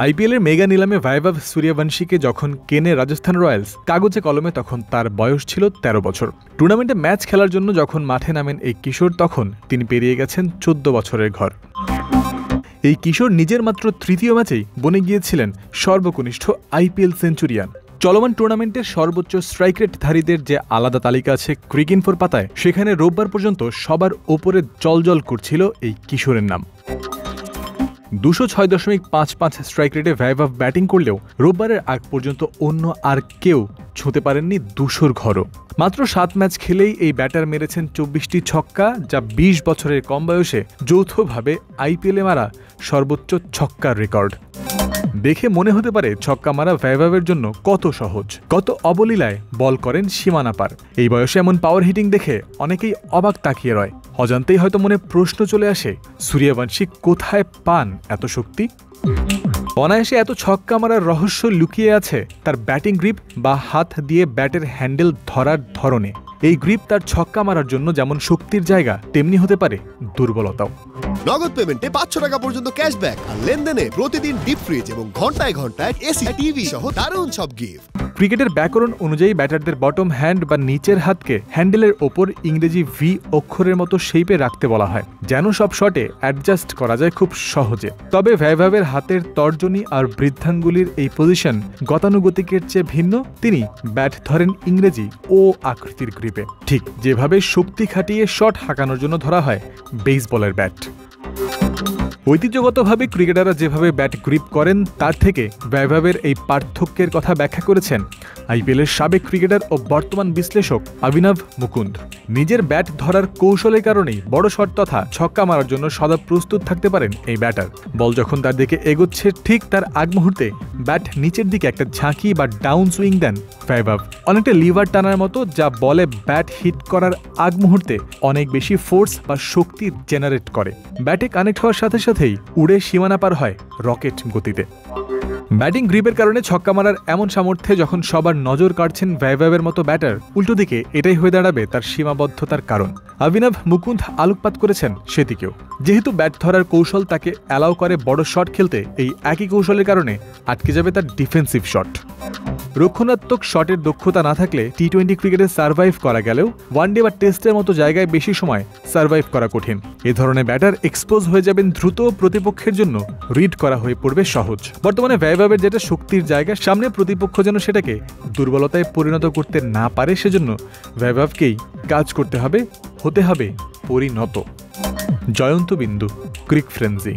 আইপিএলের মেগা নিলামে বৈভব সূর্যবংশীকে যখন কেনে রাজস্থান রয়্যালস কাগজে কলমে, তখন তার বয়স ছিল ১৩ বছর। টুর্নামেন্টে ম্যাচ খেলার জন্য যখন মাঠে নামেন এই কিশোর, তখন তিনি পেরিয়ে গেছেন ১৪ বছরের ঘর। এই কিশোর নিজের মাত্র তৃতীয় ম্যাচেই বনে গিয়েছিলেন সর্বকনিষ্ঠ আইপিএল সেঞ্চুরিয়ান। চলমান টুর্নামেন্টের সর্বোচ্চ স্ট্রাইক রেটধারীদের যে আলাদা তালিকা আছে ক্রিকইনফোর পাতায়, সেখানে রোববার পর্যন্ত সবার ওপরে জলজল করছিল এই কিশোরের নাম। ২০৬.৫৫ স্ট্রাইক রেটে বৈভব ব্যাটিং করলেও রোববারের আগ পর্যন্ত অন্য আর কেউ ছুঁতে পারেননি ২০০ ঘরও। মাত্র ৭ ম্যাচ খেলেই এই ব্যাটার মেরেছেন ২৪টি ছক্কা, যা ২০ বছরের কম বয়সে যৌথভাবে আইপিএলে মারা সর্বোচ্চ ছক্কার রেকর্ড। দেখে মনে হতে পারে ছক্কা মারা বৈভবের জন্য কত সহজ, কত অবলীলায় বল করেন সীমানা পার। এই বয়সে এমন পাওয়ার হিটিং দেখে অনেকেই অবাক তাকিয়ে রয়। অজান্তেই হয়তো মনে প্রশ্ন চলে আসে, সূর্যবংশী কোথায় পান এত শক্তি? অনায়াসে এত ছক্কা মারার রহস্য লুকিয়ে আছে তার ব্যাটিং গ্রিপ বা হাত দিয়ে ব্যাটের হ্যান্ডেল ধরার ধরনে। এই গ্রিপ তার ছক্কা মারার জন্য যেমন শক্তির জায়গা, তেমনি হতে পারে দুর্বলতাও। নগদ পেমেন্টে ৫০০ টাকা পর্যন্ত ক্যাশব্যাক, আর লেনদেনে প্রতিদিন ডিপ ফ্রিজ এবং ঘন্টায় ঘন্টায় এসি টিভি সহ দারুণ সব গিফট। ক্রিকেটের ব্যাকরণ অনুযায়ী ব্যাটারদের বটম হ্যান্ড বা নিচের হাতকে হ্যান্ডেলের ওপর ইংরেজি ভি অক্ষরের মতো শেপে রাখতে বলা হয়, যেন সব শটে অ্যাডজাস্ট করা যায় খুব সহজে। তবে বৈভবের হাতের তর্জনী আর বৃদ্ধাঙ্গুলির এই পজিশন গতানুগতিকের চেয়ে ভিন্ন। তিনি ব্যাট ধরেন ইংরেজি ও আকৃতির গ্রিপে, ঠিক যেভাবে শক্তি খাটিয়ে শট হাঁকানোর জন্য ধরা হয় বেসবলের ব্যাট। ঐতিহ্যগতভাবে ক্রিকেটাররা যেভাবে ব্যাট গ্রিপ করেন, তার থেকে বৈভবের এই পার্থক্যের কথা ব্যাখ্যা করেছেন আইপিএলের সাবেক ক্রিকেটার ও বর্তমান বিশ্লেষক অভিনব মুকুন্দ। নিজের ব্যাট ধরার কৌশলের কারণেই বড় শট তথা ছক্কা মারার জন্য সদা প্রস্তুত থাকতে পারেন এই ব্যাটার। বল যখন তার দিকে এগোচ্ছে, ঠিক তার আগ মুহূর্তে ব্যাট নিচের দিকে একটা ঝাঁকি বা ডাউন সুইং দেন বৈভব, অনেকটা লিভার টানার মতো, যা বলে ব্যাট হিট করার আগ মুহূর্তে অনেক বেশি ফোর্স বা শক্তি জেনারেট করে। ব্যাটে কানেক্ট হওয়ার সাথে সাথেই উড়ে সীমানা পার হয় রকেট গতিতে। ব্যাটিং গ্রিপের কারণে ছক্কা মারার এমন সামর্থ্যে যখন সবার নজর কাটছেন বৈভবের মতো ব্যাটার, উল্টো দিকে এটাই হয়ে দাঁড়াবে তার সীমাবদ্ধতার কারণ। অভিনব মুকুন্দ আলোকপাত করেছেন সেদিকেও। যেহেতু ব্যাট ধরার কৌশল তাকে অ্যালাউ করে বড় শট খেলতে, এই একই কৌশলের কারণে আটকে যাবে তার ডিফেন্সিভ শট। রক্ষণাত্মক শটের দক্ষতা না থাকলে টি-20 ক্রিকেটে সার্ভাইভ করা গেলেও ওয়ানডে বা টেস্টের মতো জায়গায় বেশি সময় সার্ভাইভ করা কঠিন। এ ধরনের ব্যাটার এক্সপোজ হয়ে যাবেন দ্রুত, প্রতিপক্ষের জন্য রিড করা হয়ে পড়বে সহজ। বর্তমানে বৈভবের যেটা শক্তির জায়গা, সামনে প্রতিপক্ষ যেন সেটাকে দুর্বলতায় পরিণত করতে না পারে, সেজন্য বৈভবকেই কাজ করতে হবে, হতে হবে পরিণত। জয়ন্ত বিন্দু, ক্রিক ফ্রেন্সি।